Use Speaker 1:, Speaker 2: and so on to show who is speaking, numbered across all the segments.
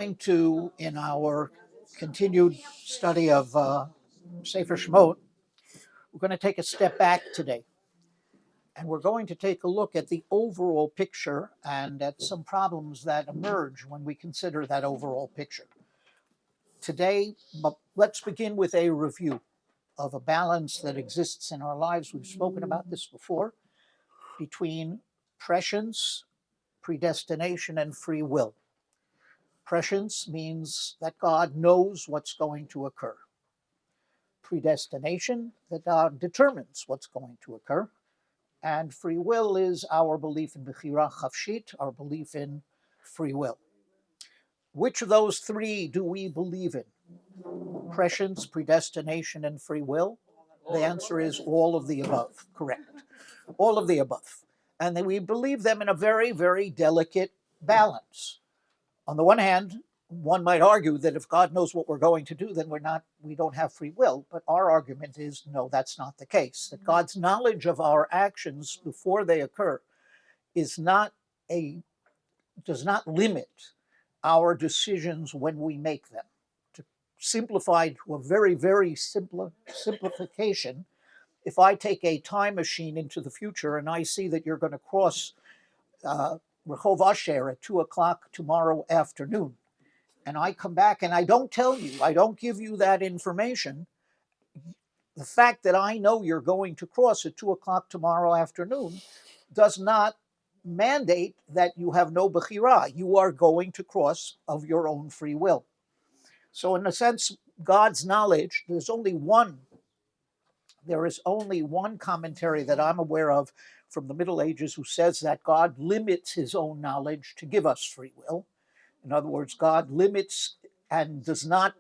Speaker 1: Going to, in our continued study of Sefer Shemot, we're going to take a step back today. And we're going to take a look at the overall picture and at some problems that emerge when we consider that overall picture. Today, let's begin with a review of a balance that exists in our lives. We've spoken about this before, between prescience, predestination, and free will. Prescience means that God knows what's going to occur. Predestination, that God determines what's going to occur. And free will is our belief in Bechira Chafshit, our belief in free will. Which of those three do we believe in? Prescience, predestination, and free will? The answer is all of the above, correct. All of the above. And then we believe them in a very, very delicate balance. On the one hand, one might argue that if God knows what we're going to do, then we don't have free will. But our argument is, no, that's not the case. That God's knowledge of our actions before they occur does not limit our decisions when we make them. To simplify to a very, very simplification, if I take a time machine into the future and I see that you're going to cross Rehov Asher at 2:00 tomorrow afternoon, and I come back and I don't tell you, I don't give you that information, the fact that I know you're going to cross at 2:00 tomorrow afternoon does not mandate that you have no bechira. You are going to cross of your own free will. So in a sense, God's knowledge, there is only one commentary that I'm aware of from the Middle Ages who says that God limits his own knowledge to give us free will. In other words, God limits and does not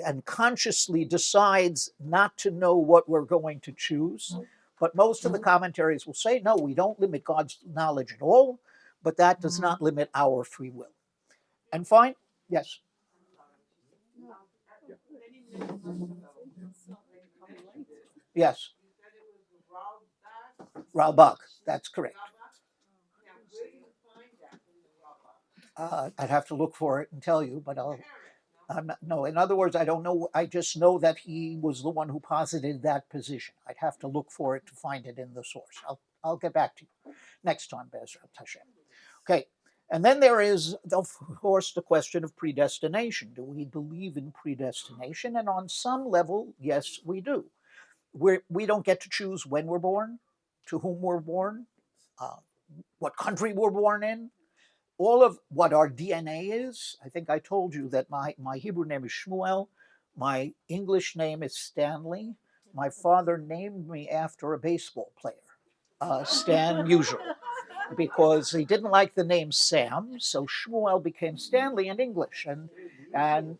Speaker 1: and consciously decides not to know what we're going to choose. But most of the commentaries will say, no, we don't limit God's knowledge at all, but that does not limit our free will. And fine, yes. Yes. Rabbi, that's correct. I'd have to look for it and tell you, but no. In other words, I don't know. I just know that he was the one who posited that position. I'd have to look for it to find it in the source. I'll get back to you next time, Bezrat Hashem. Okay, and then there is, of course, the question of predestination. Do we believe in predestination? And on some level, yes, we do. We don't get to choose when we're born, to whom we're born, what country we're born in. All of what our DNA is. I think I told you that my Hebrew name is Shmuel. My English name is Stanley. My father named me after a baseball player, Stan Musial, because he didn't like the name Sam, so Shmuel became Stanley in English. And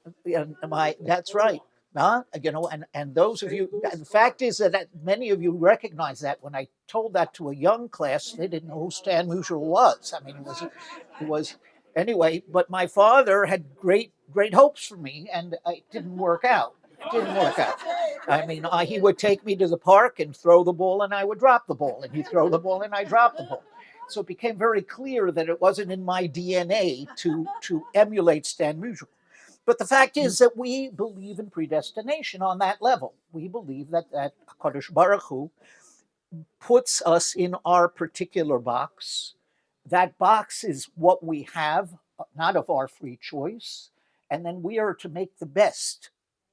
Speaker 1: that's right. And those of you, the fact is that many of you recognize that. When I told that to a young class, they didn't know who Stan Musial was. I mean, it was anyway. But my father had great hopes for me, and it didn't work out. I mean, he would take me to the park and throw the ball, and I would drop the ball, and he'd throw the ball, and I dropped the ball. So it became very clear that it wasn't in my DNA to emulate Stan Musial. But the fact is that we believe in predestination on that level. We believe that HaKadosh Baruch Hu puts us in our particular box. That box is what we have, not of our free choice. And then we are to make the best.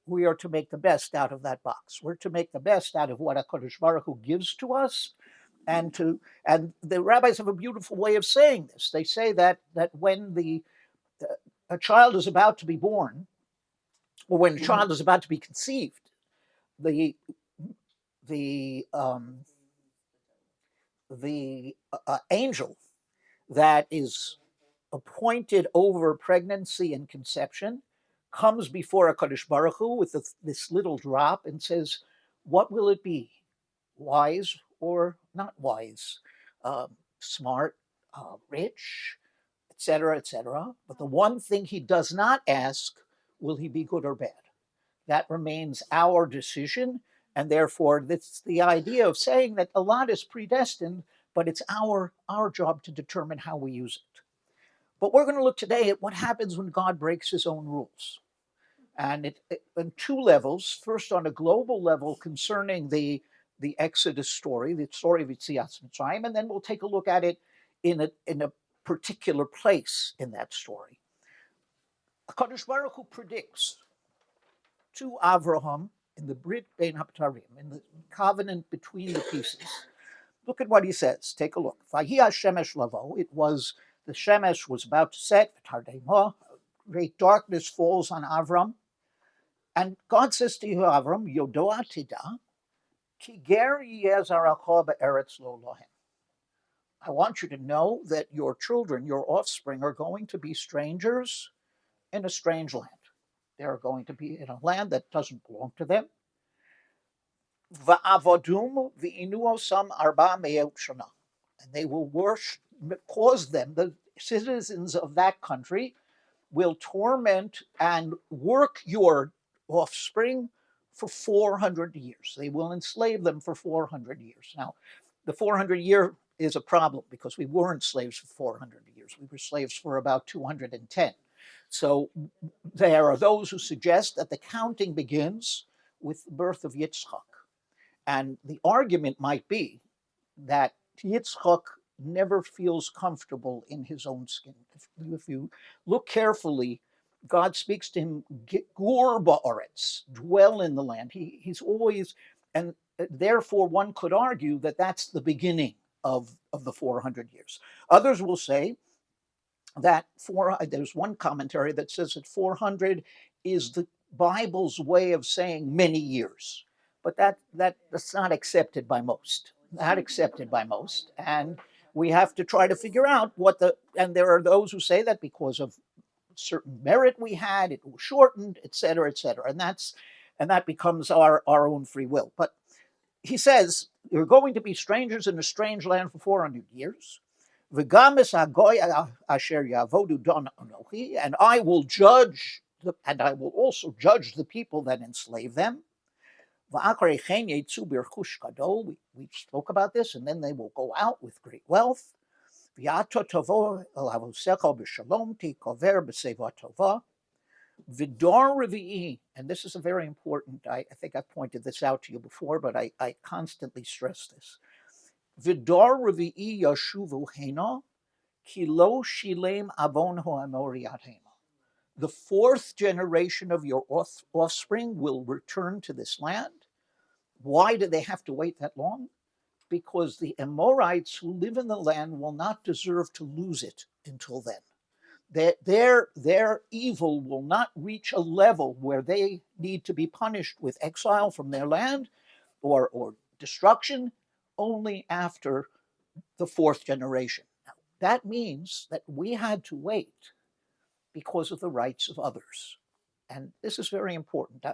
Speaker 1: We are to make the best out of that box. We're to make the best out of what HaKadosh Baruch Hu gives to us. And the rabbis have a beautiful way of saying this. They say that when a child is about to be born, or when a child is about to be conceived, the angel that is appointed over pregnancy and conception comes before HaKadosh Baruch Hu with this little drop and says, what will it be? Wise or not wise? Smart, rich, etc., etc. But the one thing he does not ask, will he be good or bad? That remains our decision, and therefore that's the idea of saying that a lot is predestined, but it's our job to determine how we use it. But we're going to look today at what happens when God breaks his own rules. And it on two levels. First, on a global level concerning the Exodus story, the story of Yetzias Mitzrayim, and then we'll take a look at it in a particular place in that story. HaKadosh Baruch Hu predicts to Avraham in the Brit Bein Haptarim, in the covenant between the pieces. Look at what he says. Take a look. Vahi Shemesh lavo. It was the Shemesh was about to set. Great darkness falls on Avram. And God says to Avram, Yodoa tida, ki ger yezaracha be'eretz lo lohem. I want you to know that your children, your offspring, are going to be strangers in a strange land. They're going to be in a land that doesn't belong to them. Va'avodum v'inuosam arba me'ot shana. And they will cause them, the citizens of that country, will torment and work your offspring for 400 years. They will enslave them for 400 years. Now, the 400-year is a problem because we weren't slaves for 400 years. We were slaves for about 210. So there are those who suggest that the counting begins with the birth of Yitzchak. And the argument might be that Yitzchak never feels comfortable in his own skin. If you look carefully, God speaks to him, Gur ba'aretz, dwell in the land. He's always, and therefore one could argue that that's the beginning of the 400 years. Others will say that there's one commentary that says that 400 is the Bible's way of saying many years. But that's not accepted by most. Not accepted by most. And we have to try to figure out and there are those who say that because of certain merit we had, it was shortened, et cetera, and that becomes our own free will. But he says, you're going to be strangers in a strange land for 400 years. And I will judge, and I will also judge the people that enslave them. We spoke about this, and then they will go out with great wealth. And this is a very important, I think I've pointed this out to you before, but I constantly stress this. Vidor revi'i yashuvu hena, ki lo shilem avon ho'amoriyat hena. The fourth generation of your offspring will return to this land. Why do they have to wait that long? Because the Amorites who live in the land will not deserve to lose it until then. Their evil will not reach a level where they need to be punished with exile from their land or destruction only after the fourth generation. Now, that means that we had to wait because of the rights of others. And this is very important.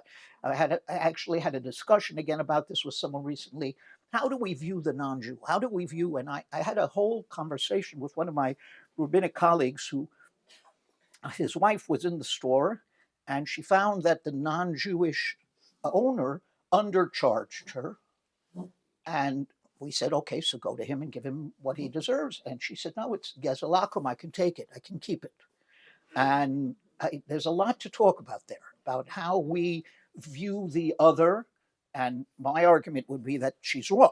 Speaker 1: I actually had a discussion again about this with someone recently. How do we view the non-Jew? How do we view, and I had a whole conversation with one of my rabbinic colleagues who, his wife was in the store and she found that the non-Jewish owner undercharged her. And we said, okay, so go to him and give him what he deserves. And she said, no, it's gezelakum, I can take it, I can keep it. And there's a lot to talk about there, about how we view the other. And my argument would be that she's wrong,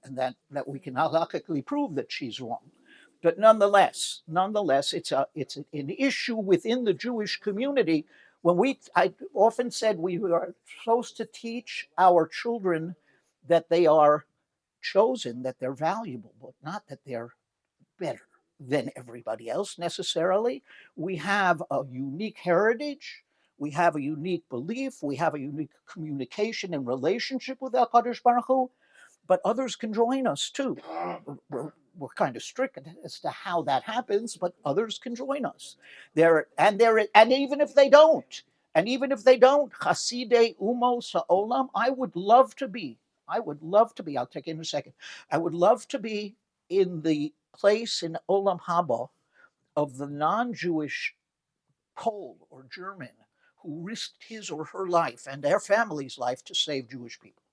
Speaker 1: and that we can halakhically prove that she's wrong. But nonetheless, it's an issue within the Jewish community. I often said we are supposed to teach our children that they are chosen, that they're valuable, but not that they're better than everybody else necessarily. We have a unique heritage. We have a unique belief. We have a unique communication and relationship with HaKadosh Baruch Hu, but others can join us too. We're kind of strict as to how that happens, but others can join us. And even if they don't, Chasidei Umos Ha'olam, I would love to be, I'll take it in a second. I would love to be in the place in Olam Haba of the non-Jewish Pole or German who risked his or her life and their family's life to save Jewish people.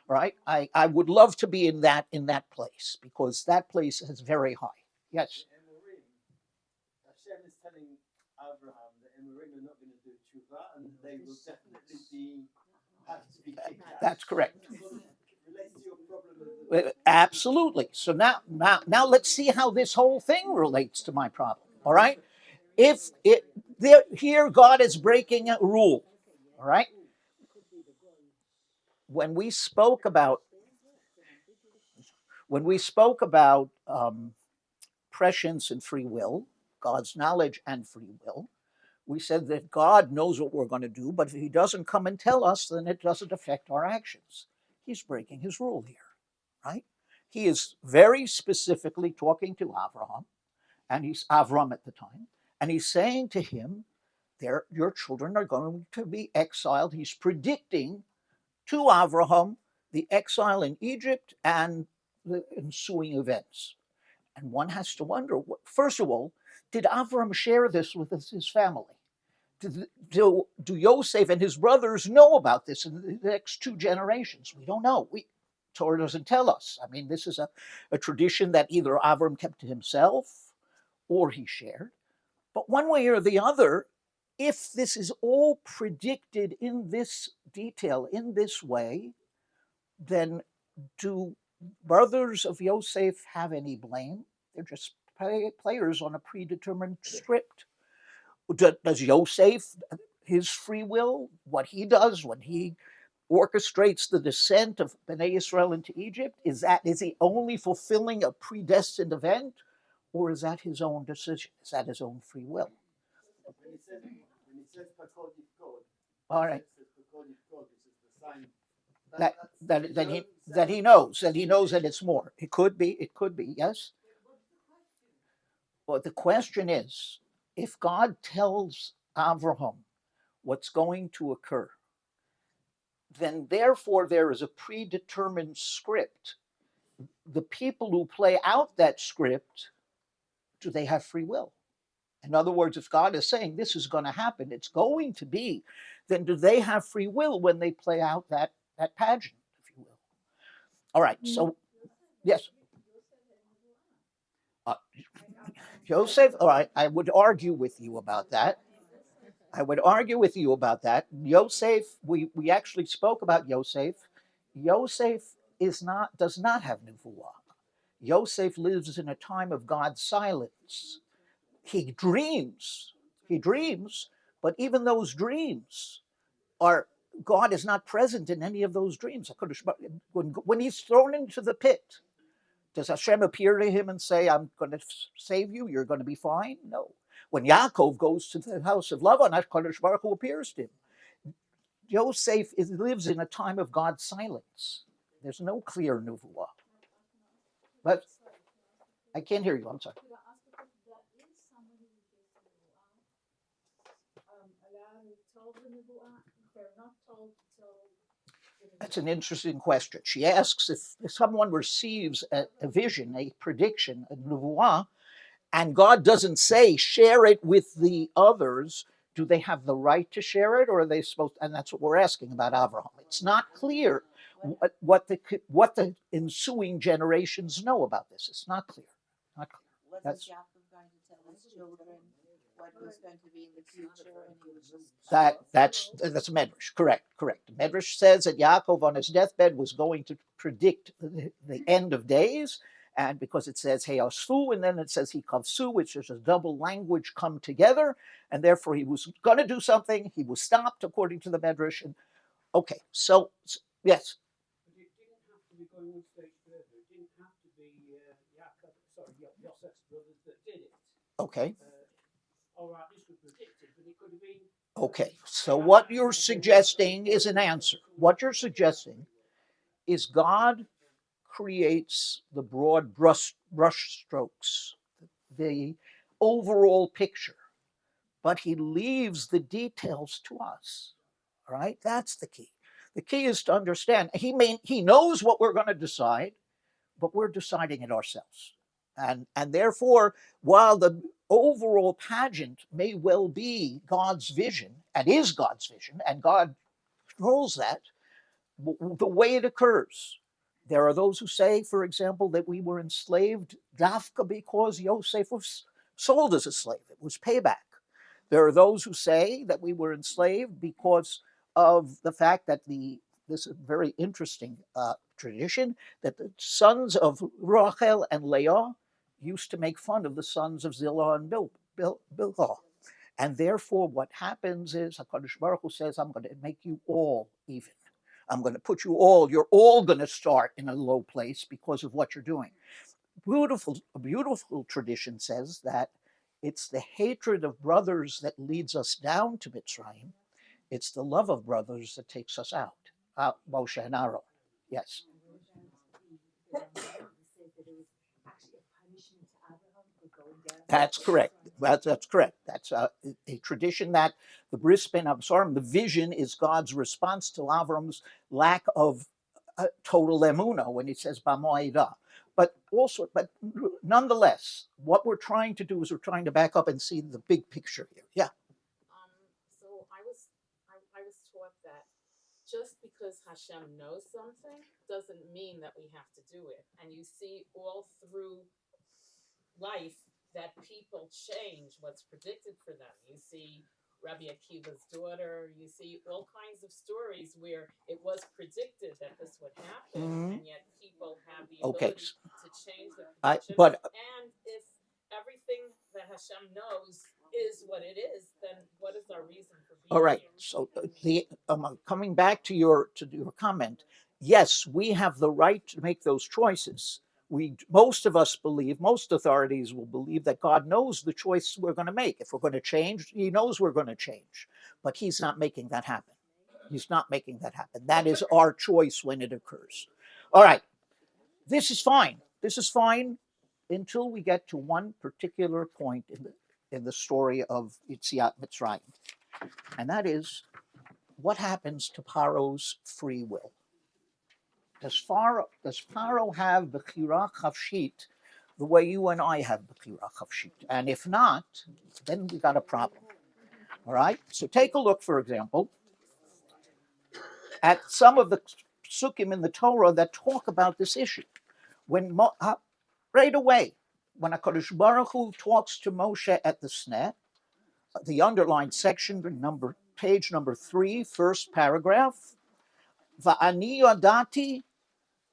Speaker 1: Right? I would love to be in that place because that place is very high. Yes. That's correct. Absolutely. So now let's see how this whole thing relates to my problem. All right. If it there here, God is breaking a rule. All right. When we spoke about prescience and free will, God's knowledge and free will, we said that God knows what we're going to do, but if he doesn't come and tell us, then it doesn't affect our actions. He's breaking his rule here, right? He is very specifically talking to Abraham, and he's Avram at the time, and he's saying to him, your children are going to be exiled. He's predicting to Abraham the exile in Egypt and the ensuing events. And one has to wonder, first of all, did Avram share this with his family? Do Yosef and his brothers know about this in the next two generations? We don't know. Torah doesn't tell us. I mean, this is a tradition that either Avram kept to himself or he shared. But one way or the other, if this is all predicted in this detail, in this way, then do brothers of Yosef have any blame? They're just players on a predetermined script. Does Yosef, his free will, what he does when he orchestrates the descent of Bnei Israel into Egypt, is he only fulfilling a predestined event, or is that his own decision? Is that his own free will? All right. That he knows that it's more. It could be, yes. Well, the question is, if God tells Avraham what's going to occur, then therefore there is a predetermined script. The people who play out that script, do they have free will? In other words, if God is saying this is going to happen, it's going to be, then do they have free will when they play out that pageant, if you will? All right, so, yes. Joseph, all right, I would argue with you about that. Yosef, we actually spoke about Yosef. Yosef does not have Nevuah. Yosef lives in a time of God's silence. He dreams, but even those dreams God is not present in any of those dreams. When he's thrown into the pit, does Hashem appear to him and say, I'm going to save you, you're going to be fine? No. When Yaakov goes to the house of Lavan, HaKadosh Baruch Hu appears to him. Yosef lives in a time of God's silence. There's no clear Nevuah. But I can't hear you, I'm sorry. That's an interesting question. She asks if someone receives a vision, a prediction, a nevuah, and God doesn't say share it with the others, do they have the right to share it, or are they supposed? And that's what we're asking about Abraham. It's not clear what the ensuing generations know about this. It's not clear. Not clear.
Speaker 2: Wasn't Yaakov going to tell his children what was going to be in the future, and he was just
Speaker 1: that's Medrash. Correct. Medrash says that Yaakov on his deathbed was going to predict the end of days, and because it says Heyasfu, and then it says Hikavsu, which is a double language come together, and therefore he was going to do something. He was stopped according to the Medrash. And okay, so yes.
Speaker 3: But it didn't have to be going one stage further. It didn't have to be Yosef's brothers that did it.
Speaker 1: Okay.
Speaker 3: All right, this was predicted, but it could have been.
Speaker 1: Okay, so what you're suggesting is an answer. What you're suggesting is God creates the broad brush strokes, the overall picture, but he leaves the details to us. All right, that's the key. The key is to understand he knows what we're going to decide, but we're deciding it ourselves. And therefore, while the overall pageant may well be God's vision, and is God's vision, and God controls that, the way it occurs. There are those who say, for example, that we were enslaved dafka because Yosef was sold as a slave. It was payback. There are those who say that we were enslaved because of the fact that this is a very interesting tradition, that the sons of Rachel and Leah used to make fun of the sons of Zillah and Bilhah. And therefore, what happens is HaKadosh Baruch Hu says, I'm going to make you all even. I'm going to put you all, you're all going to start in a low place because of what you're doing. A beautiful tradition says that it's the hatred of brothers that leads us down to Mitzrayim. It's the love of brothers that takes us out. Moshe and Aaron. Yes. That's correct. That's correct. That's a tradition that the Bris Ben Absarim, the vision, is God's response to Avram's lack of total emuna when he says B'moedah. But nonetheless, what we're trying to do is we're trying to back up and see the big picture here. Yeah.
Speaker 4: So I was taught that just because Hashem knows something doesn't mean that we have to do it. And you see all through life that people change what's predicted for them. You see Rabbi Akiva's daughter, you see all kinds of stories where it was predicted that this would happen, and yet people have the ability to change the prediction. And if everything that Hashem knows is what it is, then what is our reason for being
Speaker 1: all right
Speaker 4: here?
Speaker 1: So coming back to your comment, yes, we have the right to make those choices. Most of us believe, most authorities will believe that God knows the choice we're going to make. If we're going to change, he knows we're going to change, but he's not making that happen. He's not making that happen. That is our choice when it occurs. All right, this is fine. This is fine until we get to one particular point in the story of Yetziat Mitzrayim, and that is what happens to Paro's free will. Does Paro have Bechira Chavshit the way you and I have Bechira Chavshit? And if not, then we got a problem. All right? So take a look, for example, at some of the psukim in the Torah that talk about this issue. Right away, when HaKadosh Baruch Hu talks to Moshe at the Sneh, the underlined section, page number 3, first paragraph, Va'ani yadati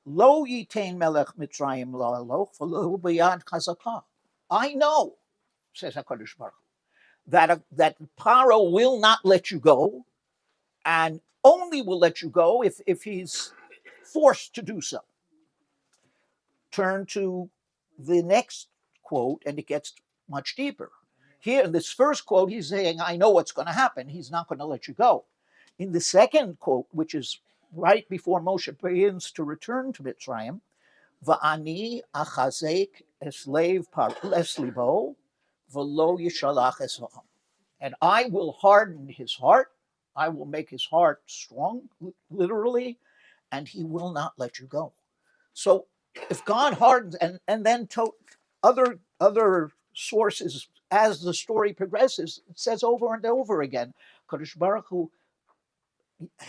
Speaker 1: Lo yitain melech Mitzrayim la'aloch v'lo b'yad chazakah. I know, says HaKadosh Baruch Hu, that Paro will not let you go, and only will let you go if he's forced to do so. Turn to the next quote, and it gets much deeper. Here, in this first quote, he's saying, I know what's going to happen. He's not going to let you go. In the second quote, which is right before Moshe begins to return to Mitzrayim, Va'ani achazek eslev eslibo v'lo yishalach eslam. And I will harden his heart. I will make his heart strong, literally, and he will not let you go. So if God hardens, and then other sources, as the story progresses, it says over and over again, Kadosh Baruch Hu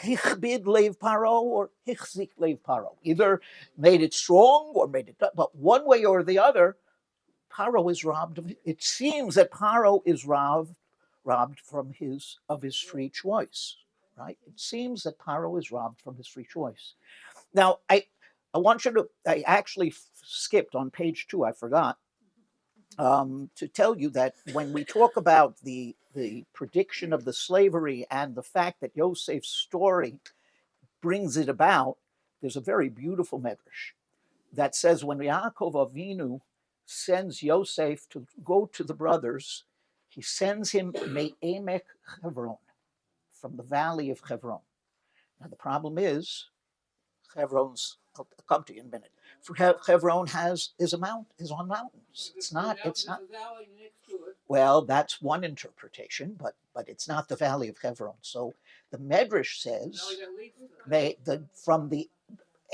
Speaker 1: hichbid leiv paro or hichzik leiv paro, either made it strong or made it, but one way or the other, Paro is robbed of. It seems that Paro is robbed from his free choice, right? It seems that Paro is robbed from his free choice. Now, I want you to. I actually skipped on page 2. I forgot to tell you that when we talk about the prediction of the slavery and the fact that Yosef's story brings it about, there's a very beautiful medrash that says when Yaakov Avinu sends Yosef to go to the brothers, he sends him Me'emek Hebron, from the valley of Hebron. Now the problem is, I'll come to you in a minute. Hebron is on mountains. It's not. Well, that's one interpretation, but it's not the valley of Hebron. So the Medrash says, from the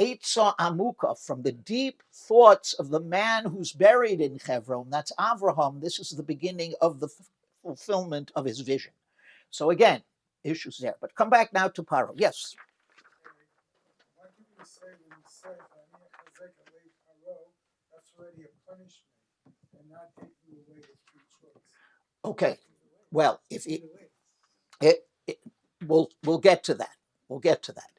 Speaker 1: Eitzah Amuka, from the deep thoughts of the man who's buried in Hebron, that's Avraham. This is the beginning of the fulfillment of his vision. So again, issues there. But come back now to Paro. Yes.
Speaker 5: Why do we say when we say Paro, that's already a punishment and not taking away his free choice?
Speaker 1: Okay. Well, if it we'll get to that. We'll get to that.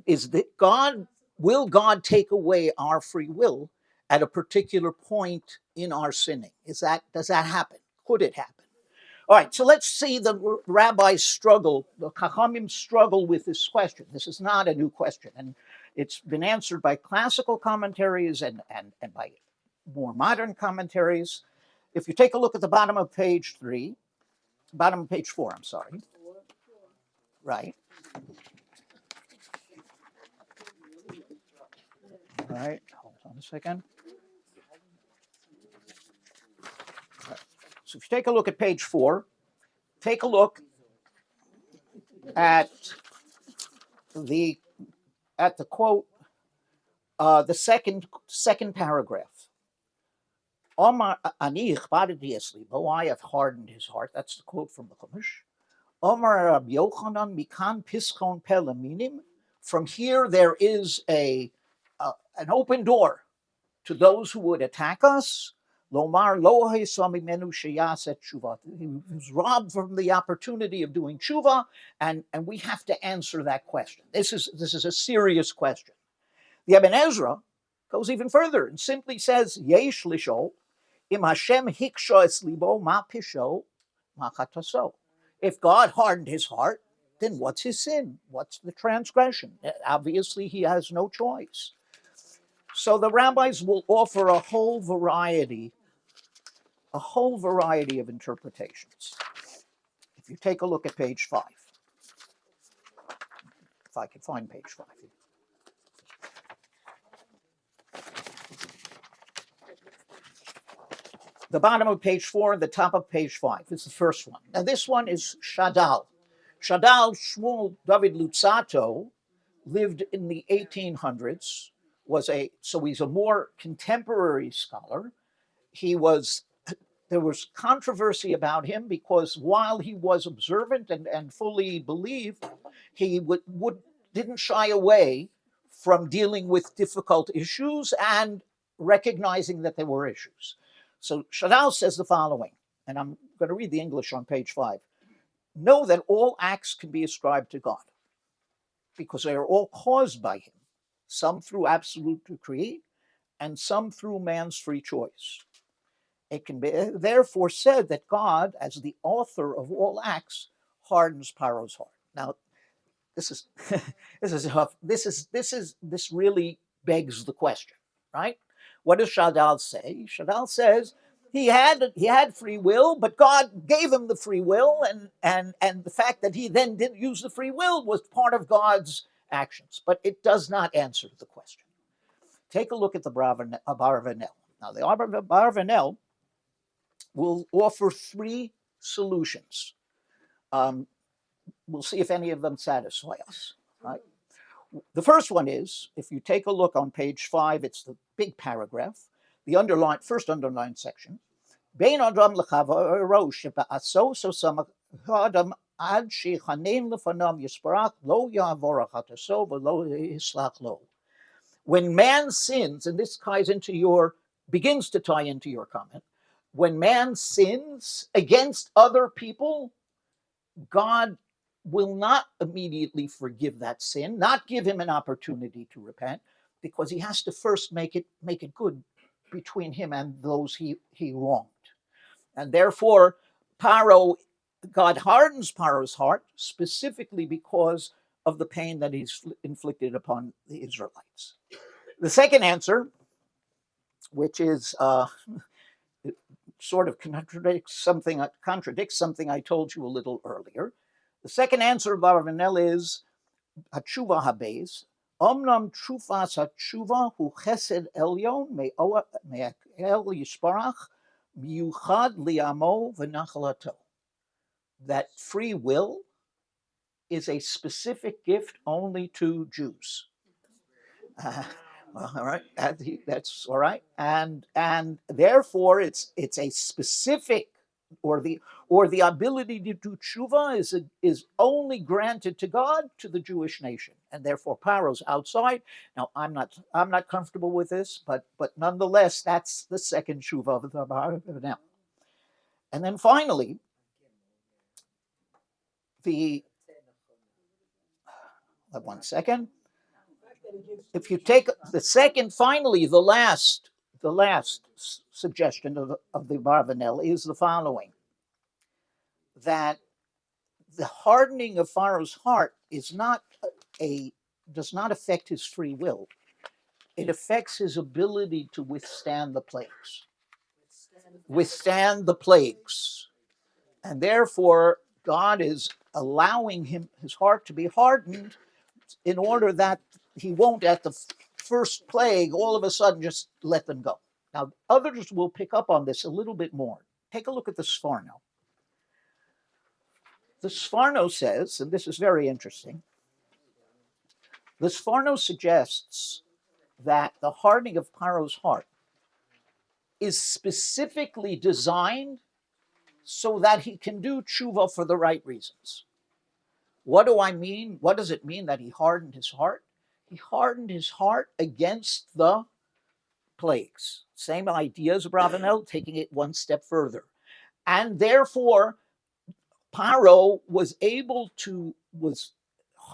Speaker 1: Is that God, will God take away our free will at a particular point in our sinning? Does that happen? Could it happen? All right, so let's see the rabbis struggle, the Chachamim struggle with this question. This is not a new question, and it's been answered by classical commentaries and by more modern commentaries. If you take a look at the bottom of page 4, I'm sorry. Right. All right, hold on a second. Right. So if you take a look at page 4, take a look at the quote, the second paragraph. Omar ani ichbadeti es libo, I have hardened his heart. That's the quote from the Chumash. Omar Rabbi Yochanan mikan pischon pelaminim. From here there is an open door to those who would attack us. Lomar lo ha'isami menu sheyaset tshuva. He was robbed from the opportunity of doing tshuva, and we have to answer that question. This is a serious question. The Ibn Ezra goes even further and simply says, Yesh lishol, im Hashem hiksha es libo ma pisho ma chataso. If God hardened his heart, then what's his sin? What's the transgression? Obviously, he has no choice. So the rabbis will offer a whole variety of interpretations. If you take a look at page 5, if I can find page 5. The bottom of page 4, the top of page 5. This is the first one. Now this one is Shadal. Shadal Shmuel David Lutzato lived in the 1800s. So he's a more contemporary scholar. There was controversy about him because while he was observant and fully believed, he didn't shy away from dealing with difficult issues and recognizing that there were issues. So Shadal says the following, and I'm going to read the English on page 5. Know that all acts can be ascribed to God because they are all caused by him, some through absolute decree and some through man's free choice. It can be therefore said that God, as the author of all acts, hardens Paro's heart. Now, this really begs the question, right? What does Shadal say? Shadal says he had free will, but God gave him the free will, and the fact that he then didn't use the free will was part of God's actions. But it does not answer the question. Take a look at the Abarvanel. Now, the Abarvanel will offer 3 solutions. We'll see if any of them satisfy us. Right? The first one is, if you take a look on page 5, it's the big paragraph, the first underlined section. Bein adam lechavaro sheba'aso sosam adam ad shechanen lefanav yisparach lo ya'avor achataso v'lo yislach lo. When man sins, and this begins to tie into your comment, when man sins against other people, God will not immediately forgive that sin, not give him an opportunity to repent, because he has to first make it good between him and those he wronged. And therefore, God hardens Paro's heart specifically because of the pain that he's inflicted upon the Israelites. The second answer, which is sort of contradicts something I told you a little earlier. The second answer of Abarvanel is Hatshuva Habeis. Omnam trufas hatshuva hu chesed elyon me'el yisparach miyuchad liamo v'nachalato. That free will is a specific gift only to Jews. All right, that's all right, and therefore it's a specific, or the ability to do tshuva is only granted to God, to the Jewish nation, and therefore Paro's outside. Now I'm not comfortable with this, but nonetheless that's the second tshuva of the Abarvanel. And then finally, one second. If you take the second, finally, the last suggestion of the Barbanel is the following: that the hardening of Pharaoh's heart does not affect his free will. It affects his ability to withstand the plagues. And therefore, God is allowing his heart to be hardened in order that he won't, at the first plague, all of a sudden just let them go. Now, others will pick up on this a little bit more. Take a look at the Sforno. The Sforno says, and this is very interesting, the Sforno suggests that the hardening of Pharaoh's heart is specifically designed so that he can do tshuva for the right reasons. What do I mean? What does it mean that he hardened his heart? He hardened his heart against the plagues. Same idea as Bravanel, taking it one step further. And therefore, Paro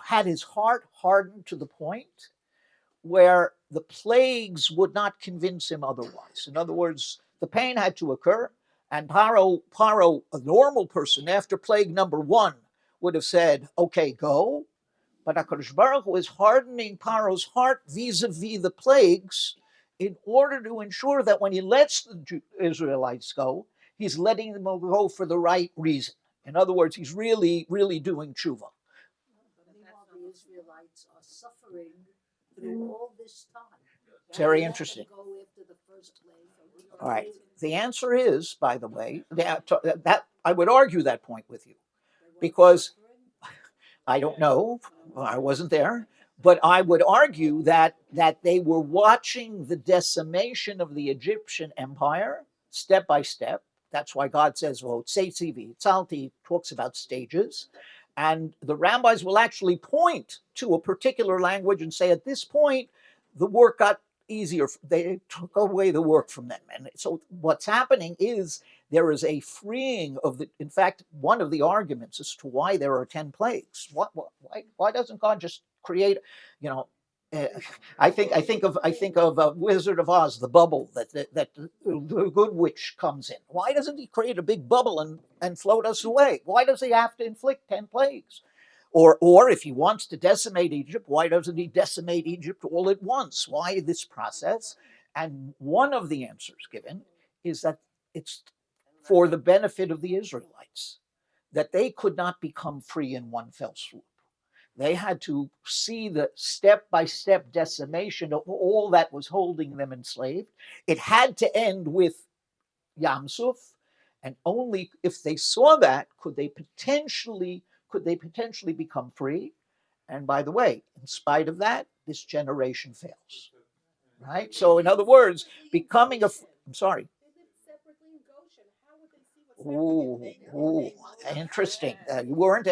Speaker 1: had his heart hardened to the point where the plagues would not convince him otherwise. In other words, the pain had to occur, and Paro, a normal person, after plague number 1, would have said, okay, go. But HaKadosh Baruch Hu is hardening Paro's heart vis-a-vis the plagues in order to ensure that when he lets the Israelites go, he's letting them go for the right reason. In other words, he's really, really doing tshuva.
Speaker 2: Meanwhile, the Israelites are suffering through all this time.
Speaker 1: Very interesting. All right. The answer is, by the way, that I would argue that point with you, because I don't know, I wasn't there, but I would argue that they were watching the decimation of the Egyptian empire step by step. That's why God says, well, Tzalti talks about stages. And the rabbis will actually point to a particular language and say, at this point, the work got easier. They took away the work from them. And so what's happening is there is a freeing of in fact, one of the arguments as to why there are 10 plagues. Why doesn't God just create, I think of Wizard of Oz, the bubble that the good witch comes in. Why doesn't he create a big bubble and float us away? Why does he have to inflict 10 plagues? Or if he wants to decimate Egypt, why doesn't he decimate Egypt all at once? Why this process? And one of the answers given is that it's for the benefit of the Israelites, that they could not become free in one fell swoop. They had to see the step-by-step decimation of all that was holding them enslaved. It had to end with Yam Suf, and only if they saw that could they potentially become free. And by the way, in spite of that, this generation fails. Right? So in other words, becoming I'm sorry. Ooh, interesting. You weren't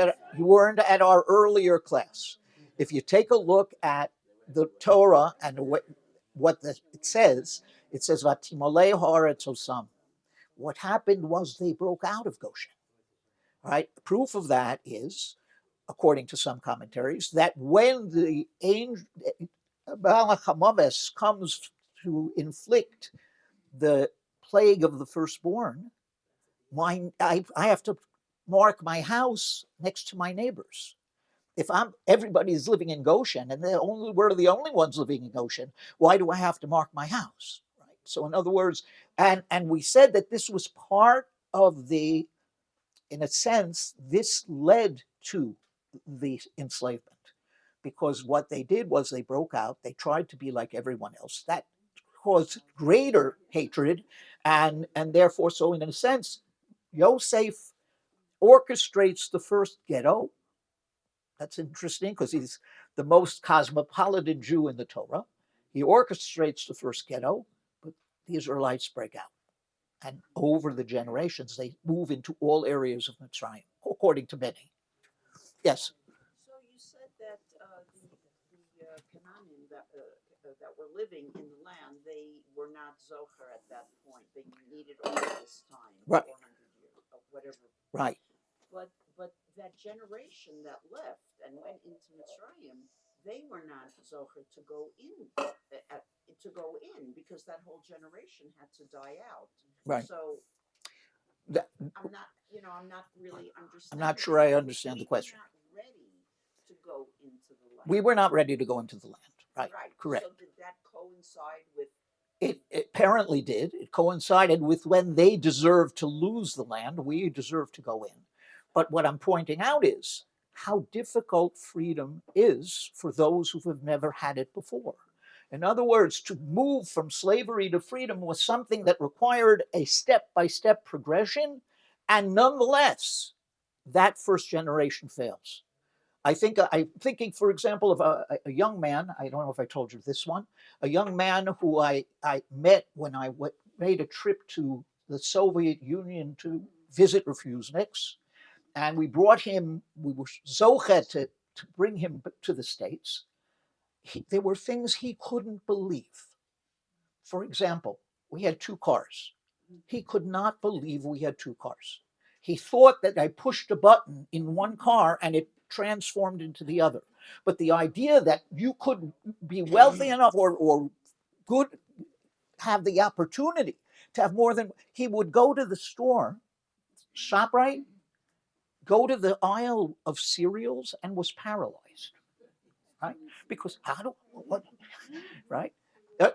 Speaker 1: at our earlier class. If you take a look at the Torah and what it says Vatimolei haaretz osam. What happened was they broke out of Goshen. Right? Proof of that is, according to some commentaries, that when the angel Balak HaMaves comes to inflict the plague of the firstborn, I have to mark my house next to my neighbors. If everybody's living in Goshen and we're the only ones living in Goshen, why do I have to mark my house? Right. So in other words, and we said that this was part of in a sense, this led to the enslavement, because what they did was they broke out. They tried to be like everyone else. That caused greater hatred, and therefore, so in a sense, Yosef orchestrates the first ghetto. That's interesting because he's the most cosmopolitan Jew in the Torah. He orchestrates the first ghetto, but the Israelites break out. And over the generations, they move into all areas of Mitzrayim, according to many. Yes?
Speaker 6: So you said that the Canaanim that were living in the land, they were not Zohar at that point. They needed all this time,
Speaker 1: right.
Speaker 6: 400 years. whatever.
Speaker 1: Right.
Speaker 6: But that generation that left and went into Mitzrayim, they were not zocher to go in, because that whole generation had to die out.
Speaker 1: Right.
Speaker 6: So
Speaker 1: That-
Speaker 6: I'm not really understanding.
Speaker 1: I'm not sure I understand the question.
Speaker 6: We were not ready to go into the land.
Speaker 1: We were not ready to go into the land. Right. Correct.
Speaker 6: So did that coincide with?
Speaker 1: It apparently did. It coincided with when they deserved to lose the land. We deserved to go in. But what I'm pointing out is how difficult freedom is for those who have never had it before. In other words, to move from slavery to freedom was something that required a step-by-step progression, and nonetheless, that first generation fails. I'm thinking, for example, of a young man. I don't know if I told you this one. A young man who I met when I made a trip to the Soviet Union to visit refuseniks, and we brought him. We were zochet to bring him to the States. There were things he couldn't believe. For example, we had 2 cars. He could not believe we had 2 cars. He thought that I pushed a button in one car and it transformed into the other. But the idea that you could be wealthy enough or good, have the opportunity to have more than, he would go to the store, ShopRite, go to the aisle of cereals and was paralyzed. Right? Because right?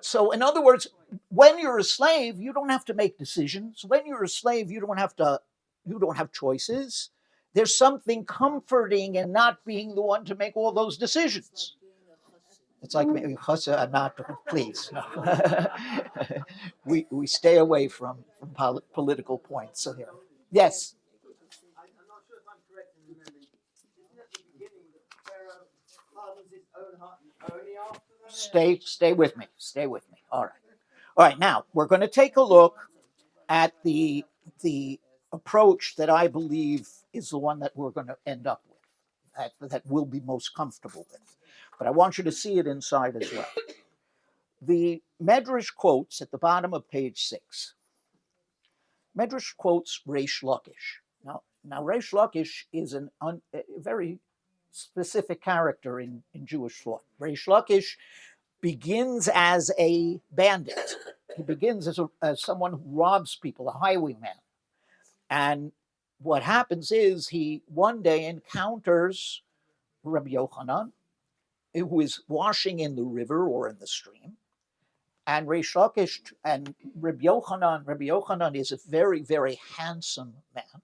Speaker 1: So in other words, when you're a slave, you don't have to make decisions. When you're a slave, you don't have choices. There's something comforting in not being the one to make all those decisions. It's like maybe not, please. No. we stay away from political points. So here. Yes.
Speaker 7: I'm not sure if I'm correct in remembering. Isn't at the beginning that Pharaoh hardens his own heart and only after that?
Speaker 1: Stay with me. Stay with me. All right. Now we're going to take a look at the approach that I believe is the one that we're going to end up with, that we'll be most comfortable with. But I want you to see it inside as well. The Medrash quotes at the bottom of page 6. Medrash quotes Reish Lakish. Now Reish Lakish is a very specific character in Jewish thought. Reish Lakish begins as a bandit. He begins as someone who robs people, a highwayman. And what happens is he one day encounters Rabbi Yochanan, who is washing in the river or in the stream. And Reish Lakish and Rabbi Yochanan is a very, very handsome man.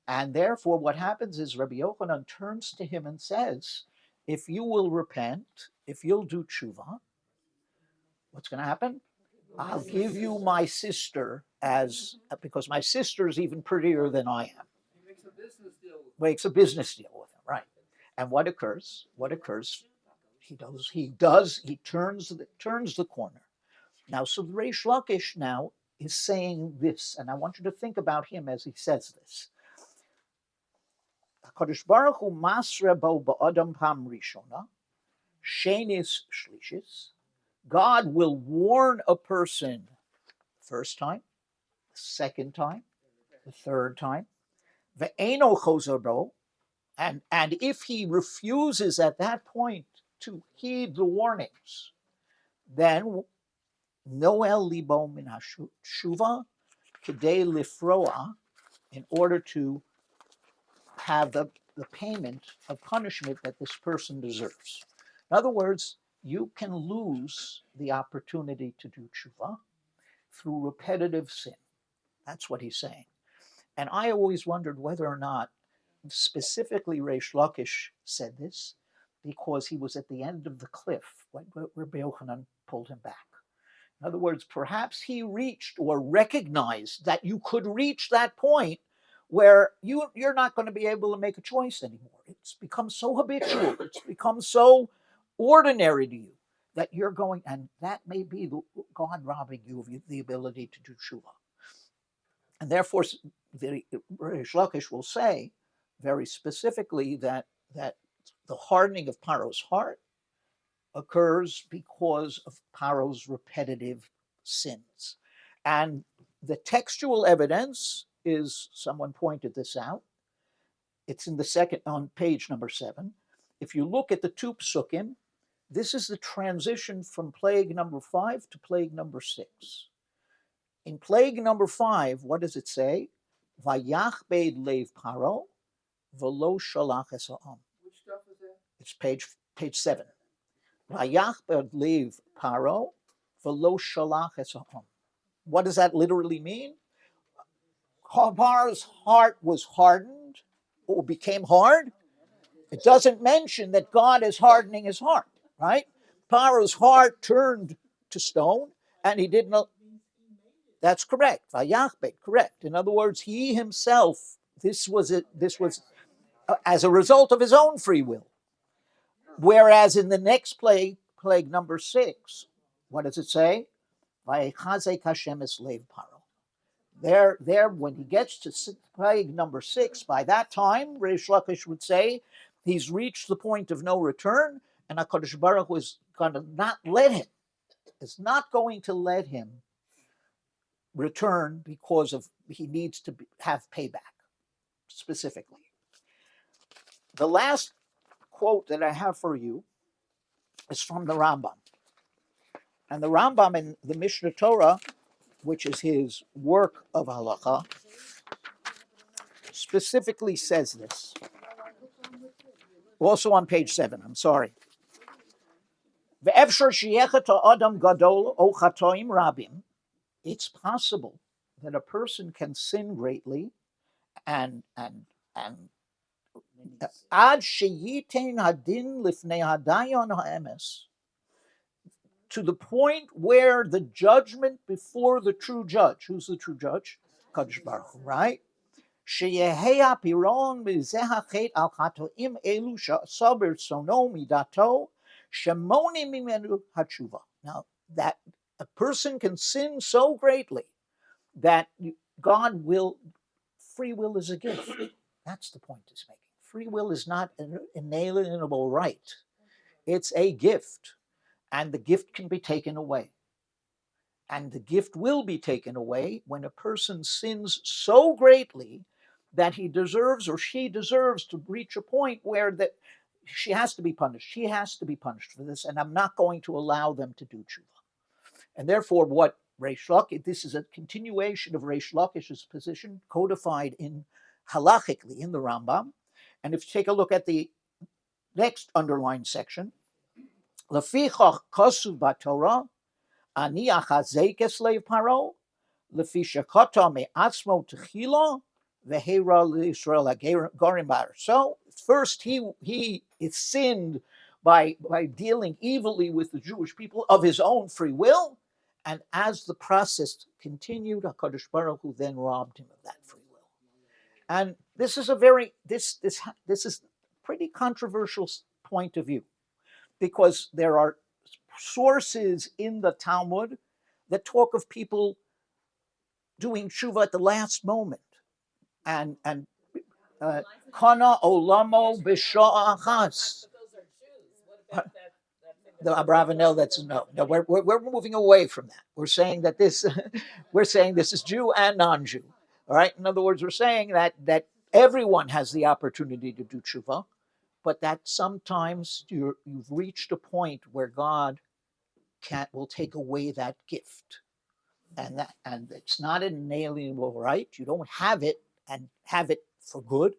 Speaker 1: And therefore what happens is Rabbi Yochanan turns to him and says, if you will repent, if you'll do tshuva, what's going to happen? I'll give you my sister because my sister is even prettier than I am.
Speaker 7: He makes a business deal with him.
Speaker 1: Makes a business deal with him, right? And what occurs? He turns the corner. Now, so Reish Lakish now is saying this, and I want you to think about him as he says this. HaKadosh Baruch Hu masre bo ba'adam pam rishona, shenis shlishis. God will warn a person the first time, the second time, the third time. Ve'eno chozer bo, and if he refuses at that point to heed the warnings, then noel libo min hashuva kedei lifroa, in order to have the payment of punishment that this person deserves. In other words, you can lose the opportunity to do tshuva through repetitive sin. That's what he's saying. And I always wondered whether or not specifically Reish Lakish said this because he was at the end of the cliff when Rabbi Yochanan pulled him back. In other words, perhaps he reached or recognized that you could reach that point where you're not going to be able to make a choice anymore. It's become so habitual. It's become so ordinary to you that you're going, and that may be God robbing you of the ability to do tshuva. And therefore, Reish Lakish will say very specifically that the hardening of Paro's heart occurs because of Paro's repetitive sins. And the textual evidence is, someone pointed this out, it's in the second, on page number 7. If you look at the 2 psukim, this is the transition from plague number 5 to plague number 6. In plague number 5, what does it say? Vayachbed lev paro, v'lo shalach es ha'am.
Speaker 7: Which stuff is that?
Speaker 1: It's page 7. Vayachbed lev paro, v'lo shalach es ha'am. What does that literally mean? Paro's heart was hardened or became hard. It doesn't mention that God is hardening his heart, right? Paro's heart turned to stone, and he didn't know. That's correct. Vayachbed, correct. In other words, he himself, this was as a result of his own free will. Whereas in the next plague number 6, what does it say? Vaychazek Hashem es lev paro. There, when he gets to plague number 6, by that time, Reish Lakish would say he's reached the point of no return, and HaKadosh Baruch Hu is going to not let him, is not going to let him return because of he needs to have payback, specifically. The last quote that I have for you is from the Rambam. And the Rambam in the Mishnah Torah, which is his work of halacha, specifically says this. Also on page 7, I'm sorry. Ve'efshar sheyechet ha'adam gadol o chatoim rabim. It's possible that a person can sin greatly and ad sheyitein hadin lifnei hadayon ha'emes, to the point where the judgment before the true judge, who's the true judge? Kadosh Baruch Hu, right? Sheyehei hapiron mizeh hachet al chatoim elu she'asa b'rtzono midato shemoni mimenu hatshuva. Now, that a person can sin so greatly that God will, free will is a gift. That's the point he's making. Free will is not an inalienable right. It's a gift. And the gift can be taken away. And the gift will be taken away when a person sins so greatly that he deserves or she deserves to reach a point where that she has to be punished. She has to be punished for this, and I'm not going to allow them to do tshuva. And therefore, what Reish Lakish, this is a continuation of Reish Lakish's position, codified in halachically in the Rambam. And if you take a look at the next underlined section, Lefichach kosu b'Torah, ani achazek es lev paro, lefi shekata me'atzmo techila, v'heira l'Yisrael ha'gorim bar. So first he is sinned by dealing evilly with the Jewish people of his own free will, and as the process continued, HaKadosh Baruch Hu then robbed him of that free will. And this is a very this is pretty controversial point of view, because there are sources in the Talmud that talk of people doing tshuva at the last moment, and kana olamo b'sha'a achas.
Speaker 4: But those are Jews. What about that
Speaker 1: The Abravanel, that's no. We're moving away from that. We're saying that this is Jew and non-Jew. All right. In other words, we're saying that everyone has the opportunity to do tshuva, but that sometimes you've reached a point where God will take away that gift, and it's not an inalienable right. You don't have it and have it for good.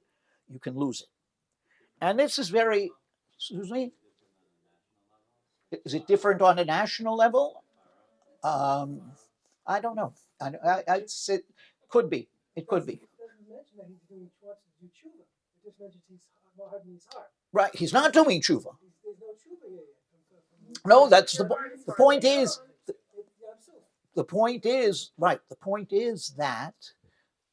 Speaker 1: You can lose it, and this is very. Excuse me. Is it different on a national level? I don't know. It could be. It could be.
Speaker 5: It doesn't mention that he wants to do tshuva. It just mentions he's not having his heart.
Speaker 1: Right. He's not doing tshuva.
Speaker 5: There's no tshuva here yet.
Speaker 1: No, that's the point. Is the point is right. The point is that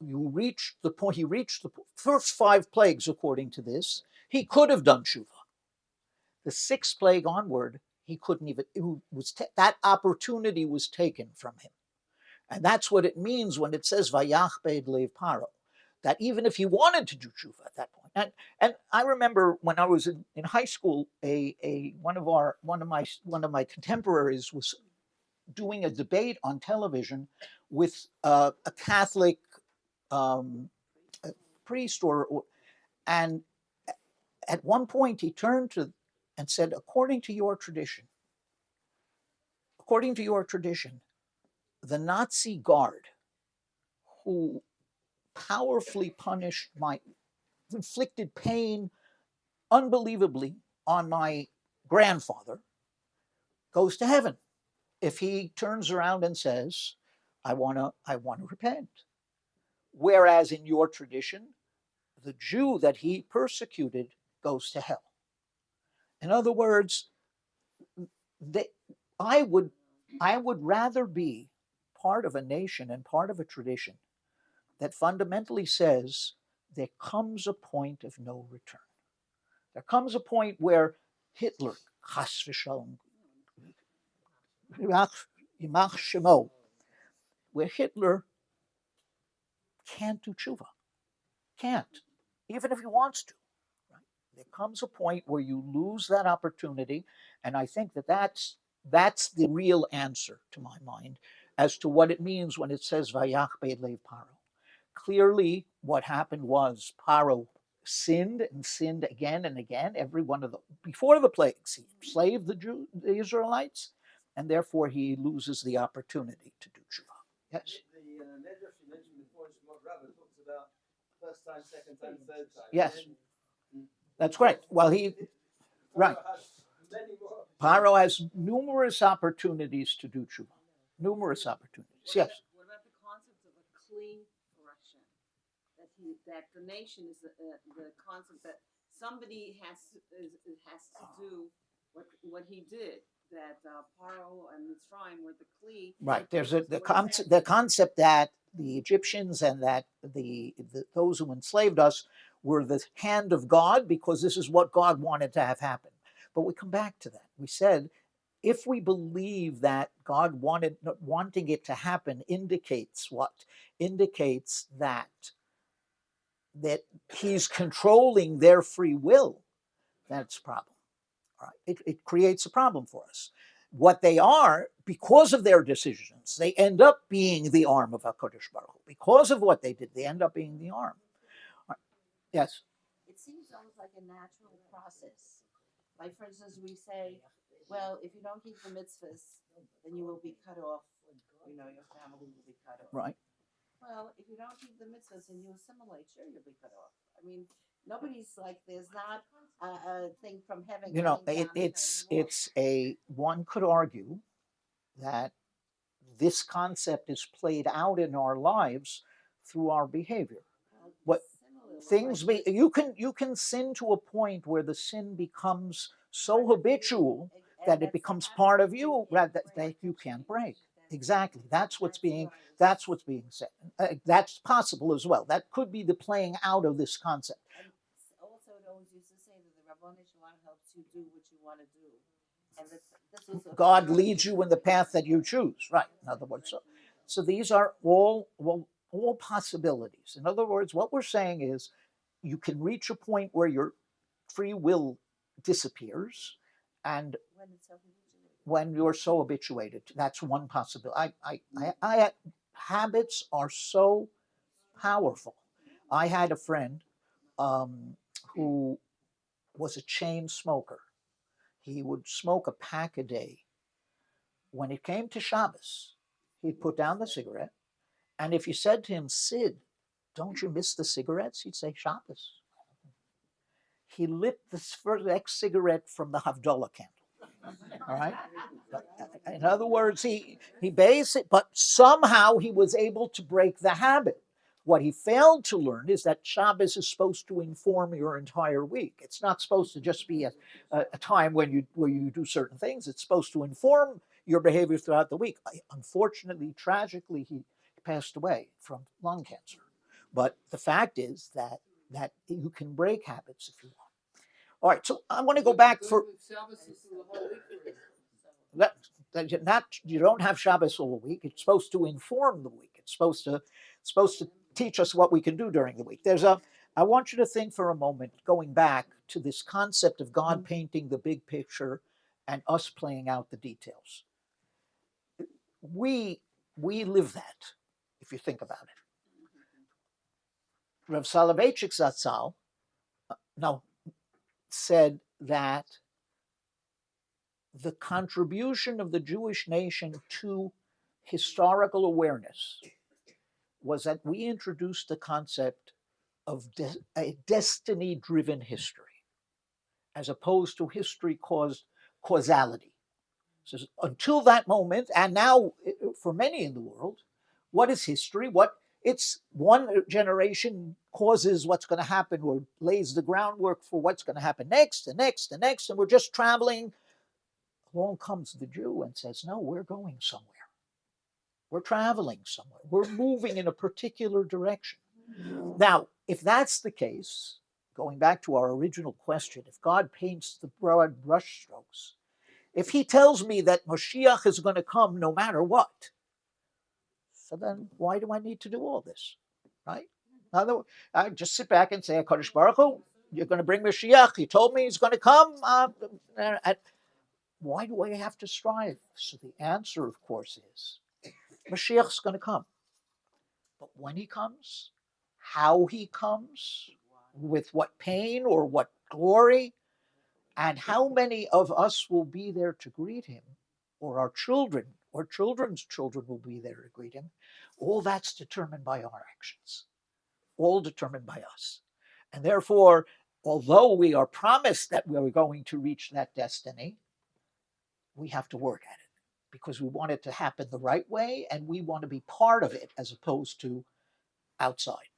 Speaker 1: you reach the point. He reached the first 5 plagues, according to this. He could have done tshuva. The 6th plague onward, he couldn't even. That opportunity was taken from him, and that's what it means when it says "Vayachbed lev paro," that even if he wanted to do tshuva at that point. And I remember when I was in high school, one of my contemporaries was doing a debate on television with a Catholic a priest, and at one point he turned to and said, according to your tradition, the Nazi guard who powerfully punished inflicted pain unbelievably on my grandfather goes to heaven if he turns around and says, I want to repent. Whereas in your tradition, the Jew that he persecuted goes to hell. In other words, I would rather be part of a nation and part of a tradition that fundamentally says there comes a point of no return. There comes a point where Hitler, chas v'shalom, Yimach Shemo, where Hitler can't do tshuva, can't, even if he wants to. Right? There comes a point where you lose that opportunity, and I think that's the real answer to my mind as to what it means when it says Vayach be'lev Paro. Clearly, what happened was Paro sinned and sinned again and again. Every one of before the plagues, he enslaved the Israelites, and therefore he loses the opportunity to do tshuva. Yes.
Speaker 7: The Medrash you mentioned before, Shmuel Rabbi talks about first time, second time, third time.
Speaker 1: Yes, that's right. Well, right.
Speaker 7: Paro
Speaker 1: has numerous opportunities to do tshuva. Numerous opportunities. Yes.
Speaker 6: What about the concept of a clean correction? That the nation is the concept that somebody has to do what he did. That Paro and Mitzrayim were the Kli.
Speaker 1: Right. There's the concept that the Egyptians and that those who enslaved us were the hand of God because this is what God wanted to have happen. But we come back to that. We said, if we believe that God wanting it to happen indicates what? Indicates that he's controlling their free will, that's a problem. All right? It creates a problem for us. What they are, because of their decisions, they end up being the arm of HaKadosh Baruch Hu. Because of what they did, they end up being the arm. Right. Yes?
Speaker 2: It seems almost like a natural process. Like, for instance, we say, well, if you don't keep the mitzvahs, then you will be cut off. You know, your family will be cut off.
Speaker 1: Right.
Speaker 2: Well, if you don't keep the mitzvahs and you assimilate, sure, you'll be cut off. I mean, nobody's like, there's not a thing from heaven.
Speaker 1: You know, one could argue that this concept is played out in our lives through our behavior. You can sin to a point where the sin becomes so habitual that it becomes part of you that you can't break. Exactly. That's what's being said. That's possible as well. That could be the playing out of this concept.
Speaker 2: And also, it always used to say that the Rabboni Shalom helps you do what you want to do. And this was
Speaker 1: God leads you in the path that you choose. Right. In other words, so these are all possibilities. In other words, what we're saying is you can reach a point where your free will disappears, and when you're so habituated, that's one possibility. Habits are so powerful. I had a friend who was a chain smoker. He would smoke a pack a day. When it came to Shabbos, he'd put down the cigarette, and if you said to him, Sid, don't you miss the cigarettes? He'd say, Shabbos. He lit the next cigarette from the Havdalah candle. All right. In other words, he but somehow he was able to break the habit. What he failed to learn is that Shabbos is supposed to inform your entire week. It's not supposed to just be a time where you do certain things. It's supposed to inform your behavior throughout the week. Unfortunately, tragically, he passed away from lung cancer. But the fact is that you can break habits if you want. All right, so I want to go back for you don't have Shabbos all week. It's supposed to inform the week. It's supposed to teach us what we can do during the week. I want you to think for a moment, going back to this concept of God painting the big picture and us playing out the details. We live that, if you think about it. Rav Soloveitchik Zatzal said that the contribution of the Jewish nation to historical awareness was that we introduced the concept of a destiny-driven history, as opposed to history causality. So until that moment, and now for many in the world, what is history? It's one generation causes what's going to happen or lays the groundwork for what's going to happen next and next and next, and we're just traveling. Along comes the Jew and says, no, we're going somewhere. We're traveling somewhere. We're moving in a particular direction. Now, if that's the case, going back to our original question, if God paints the broad brushstrokes, if he tells me that Mashiach is going to come no matter what, so then why do I need to do all this, right? I just sit back and say, HaKadosh Baruch Hu, you're going to bring Mashiach. You told me he's going to come. Why do I have to strive? So the answer, of course, is Mashiach's going to come. But when he comes, how he comes, with what pain or what glory, and how many of us will be there to greet him, or our children or children's children will be there to greet him, all that's determined by our actions, all determined by us. And therefore, although we are promised that we're going to reach that destiny, we have to work at it because we want it to happen the right way and we want to be part of it as opposed to outside.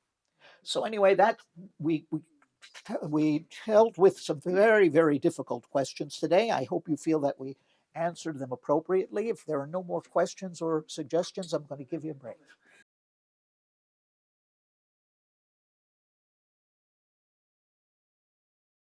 Speaker 1: So anyway, that we dealt with some very, very difficult questions today. I hope you feel that we answered them appropriately. If there are no more questions or suggestions, I'm going to give you a break.